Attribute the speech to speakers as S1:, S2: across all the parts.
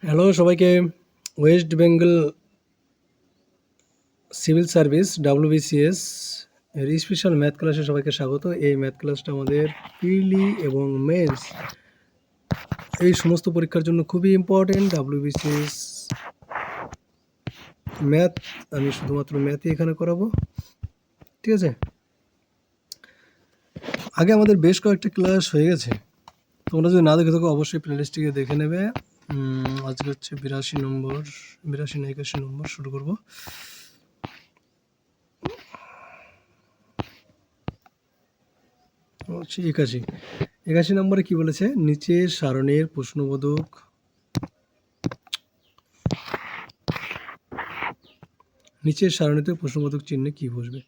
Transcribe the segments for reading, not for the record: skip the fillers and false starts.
S1: Hello সবাইকে। West Bengal civil service WBCS এর special math ক্লাসে সবাইকে স্বাগত। এই ম্যাথ ক্লাসটা আমাদের প্রিলি এবং মেন্স এই সমস্ত পরীক্ষার জন্য খুবই ইম্পর্টেন্ট। WBCS ম্যাথ আমি শুধুমাত্র ম্যাথই এখানে করাবো, ঠিক আছে? আগে আমাদের বেশ কয়েকটা ক্লাস হয়ে গেছে, তোমরা যদি না দেখে থাকো অবশ্যই প্লেলিস্টটিকে দেখে নেবে। আজকে হচ্ছে 82 না 81 নম্বর শুরু করবো। হচ্ছে 81 নম্বরে কি বলেছে, নিচের সারণীর প্রশ্নবোধক নিচের সারণীতে প্রশ্নবোধক চিহ্নে কি বসবে।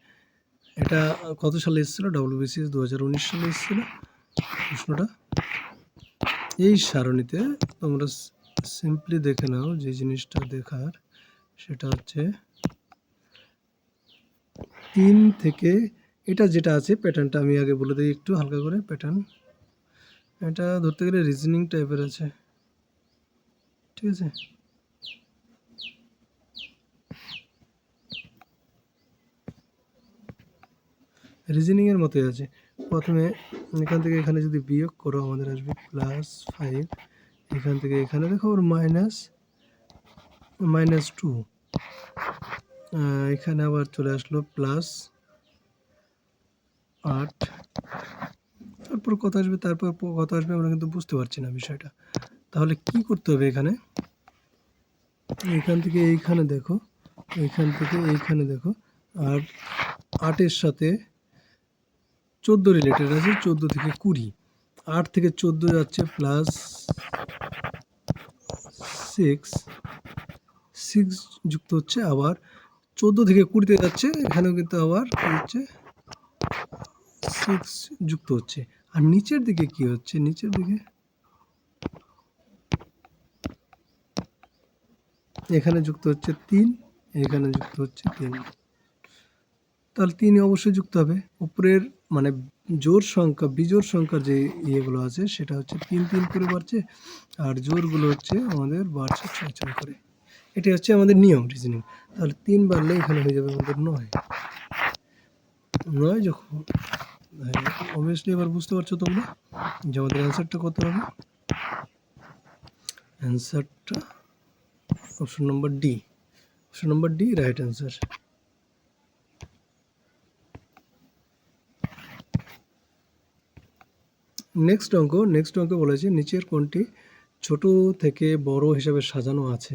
S1: এটা কত সালে এসেছিল? WBCS 2019 সালে এসেছিল প্রশ্নটা। এই সারণীতে তোমরা সিম্পলি দেখে নাও, যে জিনিসটা দেখার সেটা হচ্ছে 3 থেকে, এটা যেটা আছে প্যাটার্নটা আমি আগে বলে দিই একটু হালকা করে। প্যাটার্ন এটা ধরতে গেলে রিজনিং টাইপের আছে, ঠিক আছে? রিজনিংয়ের মতোই আছে। প্রথমে এখান থেকে এখানে যদি বিয়োগ করো আমাদের আসবে +5, এখান থেকে এখানে দেখো ওর -2, এখানে আবার চলে আসলো +8, তারপর কত আসবে আমরা কিন্তু বুঝতে পারছি না বিষয়টা। তাহলে কি করতে হবে, এখানে এখান থেকে এইখানে দেখো, এইখান থেকে এইখানে দেখো, আর 8-এর সাথে 14 রিলেটেড আছে, 14 থেকে 20, 8 থেকে 14 যাচ্ছে +6 যুক্ত হচ্ছে, আবার 14 থেকে 20-তে যাচ্ছে, এখানেও কিন্তু আবার হচ্ছে 6 যুক্ত হচ্ছে। আর নিচের দিকে কি হচ্ছে, নিচের দিকে এখানে যুক্ত হচ্ছে 3, এখানে যুক্ত হচ্ছে 3, তাহলে 3 অবশ্যই যুক্ত হবে। উপরের মানে জোড় সংখ্যা বিজোড় সংখ্যার যে ইয়েগুলো আছে সেটা হচ্ছে 3 3 করে বাড়ছে, আর জোড়গুলো হচ্ছে আমাদের বাড়ছে 6 6 করে। এটি হচ্ছে আমাদের নিয়ম রিজনিং। তাহলে 3 বাড়লে এখানে হয়ে যাবে আমাদের 9 যখন, অবভিয়াসলি এবার বুঝতে পারছো তোমরা যে আমাদের অ্যান্সারটা কত হবে। অ্যান্সারটা option number D right answer. Next অঙ্ক বলেছে নিচের কোনটি ছোট থেকে বড় হিসাবে সাজানো আছে।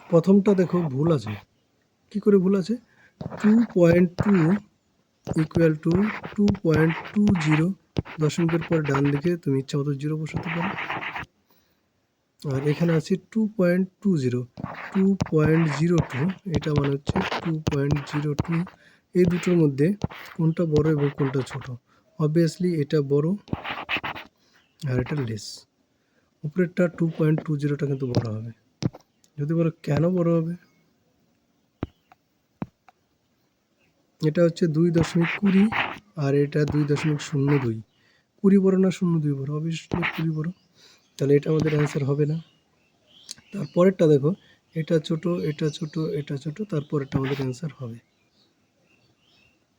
S1: প্রথমটা দেখো ভুল আছে। কি করে ভুল আছে? 2.2 ইকুয়াল টু 2.20, দশমিকের পর ডান দিকে তুমি ইচ্ছা মতো 0 বসাতে পারো। আর এখানে আছে 2.02, এটা মানে হচ্ছে 2.02। এই দুটোর মধ্যে কোনটা বড় এবং কোনটা ছোট? অবভিয়াসলি এটা বড় আর এটা লেস। উপরেরটা 2.20টা কিন্তু বড় হবে। যদি বলো কেন বড় হবে, এটা হচ্ছে 2.20 আর এটা 2.02। 20 বড় না 02 বড়? অবভিয়াসলি 20 বড়। তাহলে এটা আমাদের অ্যান্সার হবে না। তারপরেরটা দেখো, এটা ছোট, এটা ছোট, এটা ছোট, তারপরেরটা আমাদের অ্যান্সার হবে।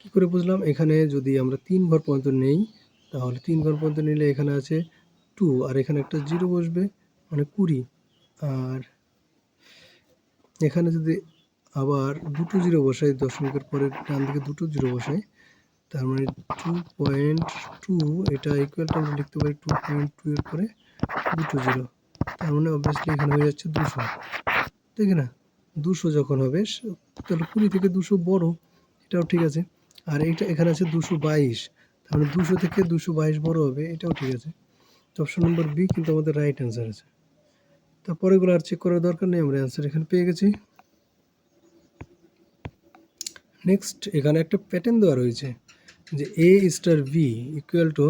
S1: কি করে বুঝলাম? এখানে যদি আমরা 3 ঘর পর্যন্ত নেই, তাহলে 3 ঘর পর্যন্ত নিলে এখানে আছে 2, আর এখানে একটা 0 বসবে মানে 20। আর এখানে যদি আবার দুটো 0 বসাই, দশমিকের পরে ডান দিকে দুটো 0 বসাই, তার মানে 2.2, এটা ইকুয়ালটা আমরা লিখতে পারি 2.2 এর পরে দুটো 0, তার মানে অবভিয়াসলি এখানে হয়ে যাচ্ছে 200, ঠিক না? 200 যখন হবে তাহলে 20 থেকে 200 বড়, এটাও ঠিক আছে। আর এইটা এখানে আছে 222, তাহলে 200 থেকে 222 বড় হবে, এটাও ঠিক আছে। তো অপশন নম্বর বি কিন্তু আমাদের রাইট অ্যান্সার আছে। তারপরে এগুলো আর চেক করার দরকার নেই, আমরা অ্যান্সার এখানে পেয়ে গেছি। নেক্সট এখানে একটা প্যাটার্ন দেওয়া রয়েছে যে A star B equal to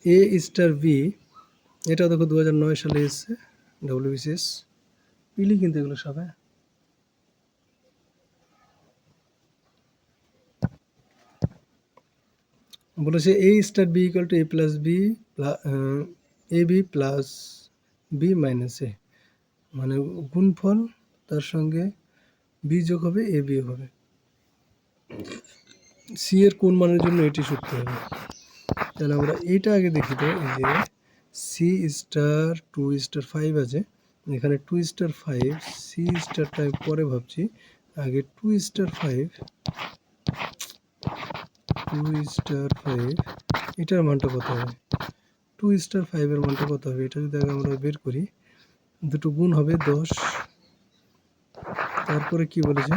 S1: A star B, এটা দেখো 2009 সালে এসছে WBCS। পিলি কিন্তু এগুলো সব, হ্যাঁ। বলেছে A star B equal to A plus B A B plus B minus A, মানে গুণফল তার সঙ্গে বি যোগ হবে এ বিয়োগ হবে। সি এর কোন মানের জন্য এটি সূত্র হবে। তাহলে আমরা এইটা আগে দেখি তো, এই যে সি স্টার 2:5 আছে, এখানে 2:5, সি স্টারটা পরে ভাবছি, আগে 2:5 এটার মানটা কত হবে, 2:5 এর মানটা কত হবে, এটা যদি আগে আমরা বের করি, দুটো গুণ হবে 10, তারপরে কি বলেছে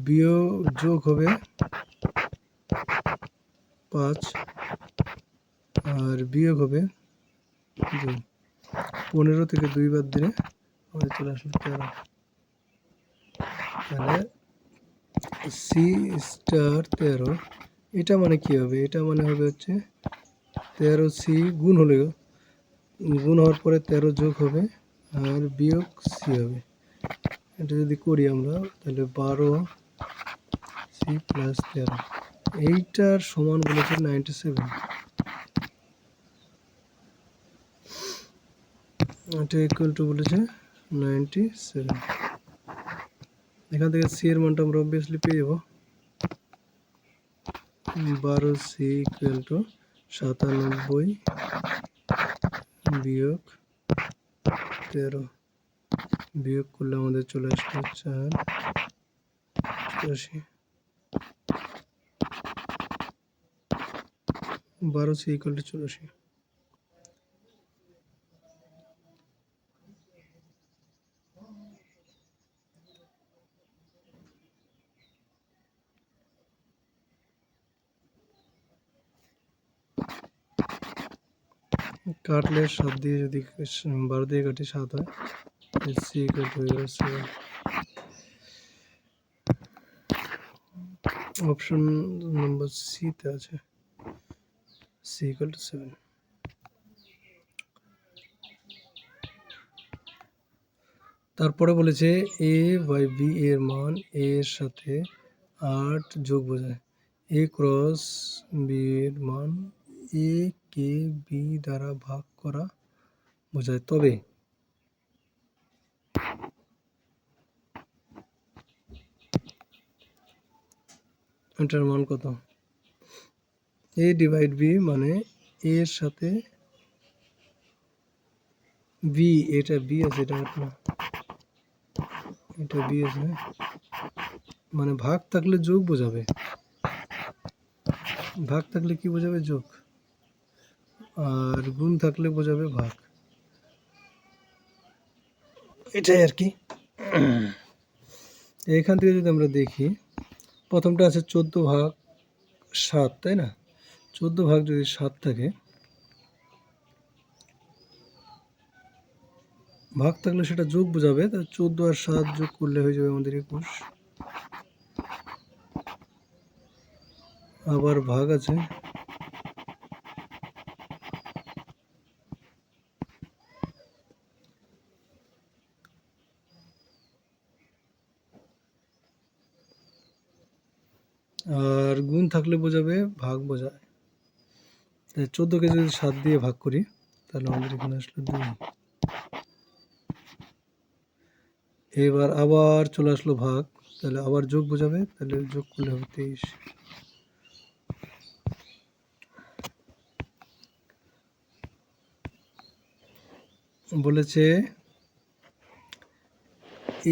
S1: বিয়োগ যোগ হবে 5 আর বিয়োগ হবে 2, 15 থেকে 2 বাদ দিলে আমাদের চলে আসলো 13। তাহলে সি স্টার 13, এটা মানে কি হবে, এটা মানে হবে হচ্ছে 13 সি গুণ হলে, গুণ হওয়ার পরে 13 যোগ হবে আর বিয়োগ সি হবে। এটা যদি করি আমরা তাহলে 12 সি প্লাস 13, এইটার সমান বলেছে 97। এটা ইকুয়াল টু বলেছে 97। এখান থেকে সি এর মানটা আমরা অবভিয়াসলি পেয়ে যাবো, 12 সি ইকুয়াল টু 97 বিয়োগ 13, বিয়োগ করলে আমাদের চলে আসলো 4, 12 সি ইকুয়াল টু 84। কাটলে 7 দিয়ে যদি 12 দিয়ে কাটি 7 হয়, C equal to 7। Option number সিতে আছে সি ইকুয়াল টু 7। তারপরে বলেছে এ বাই বি এর মান এ এর সাথে 8 যোগ বোঝায়, এ ক্রস বি এর মান এ কে বি দ্বারা ভাগ করা বোঝায়, তবে এটার মান কত। এ ডিভাইড বি মানে এ এর সাথে বি, এটা বি আছে, এটা না, এটা বি আছে, মানে ভাগ থাকলে যোগ বোঝাবে, ভাগ থাকলে কি বোঝাবে যোগ, আর গুণ থাকলে বোঝাবে ভাগ, এটাই আর কি। এখান থেকে যদি আমরা দেখি, প্রথমটা আছে 14/7, তাই না, 14 ভাগ যদি 7 থাকে, ভাগ থাকলে সেটা যোগ বোঝাবে, তাহলে 14 আর 7 যোগ করলে হয়ে যাবে আমাদের 21। আবার ভাগ আছে, আর গুণ থাকলে বোঝাবে ভাগ বোঝায়, তাই 14কে যদি 7 দিয়ে ভাগ করি তাহলে আমাদের এখানে আসলো 2। এবার আবার চলে আসলো ভাগ, তাহলে আবার যোগ বোঝাবে, তাহলে যোগ করলে হবে 23। বলেছে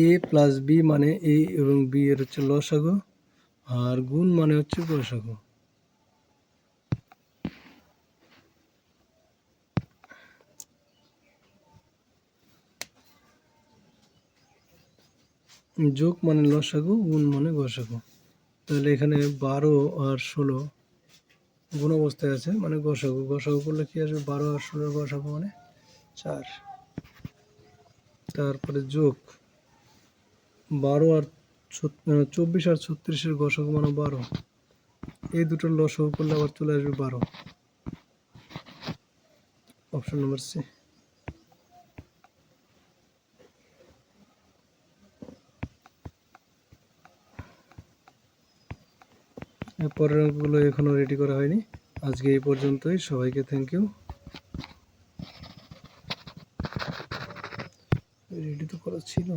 S1: এ প্লাস বি মানে এ এবং বি এর হচ্ছে লসাগু, আর গুণ মানে হচ্ছে গসাগু। যোগ মানে লসাগু, গুণ মানে গসাগু, তাহলে এখানে 12 আর 16 গুণ অবস্থায় আছে, মানে গসাগু, গসাগু করলে কি আসবে, 12 আর 16 গসাগু মানে 4। তারপরে যোগ 12 আর 24 আর 36-এর গসাগু মানে 12, এই দুটোর লসাগু করলে আবার চলে আসবে 12। Option number C. পরের অঙ্কগুলো এখনও রেডি করা হয়নি। আজকে এই পর্যন্তই, সবাইকে থ্যাংক ইউ। রেডি তো করা ছিল।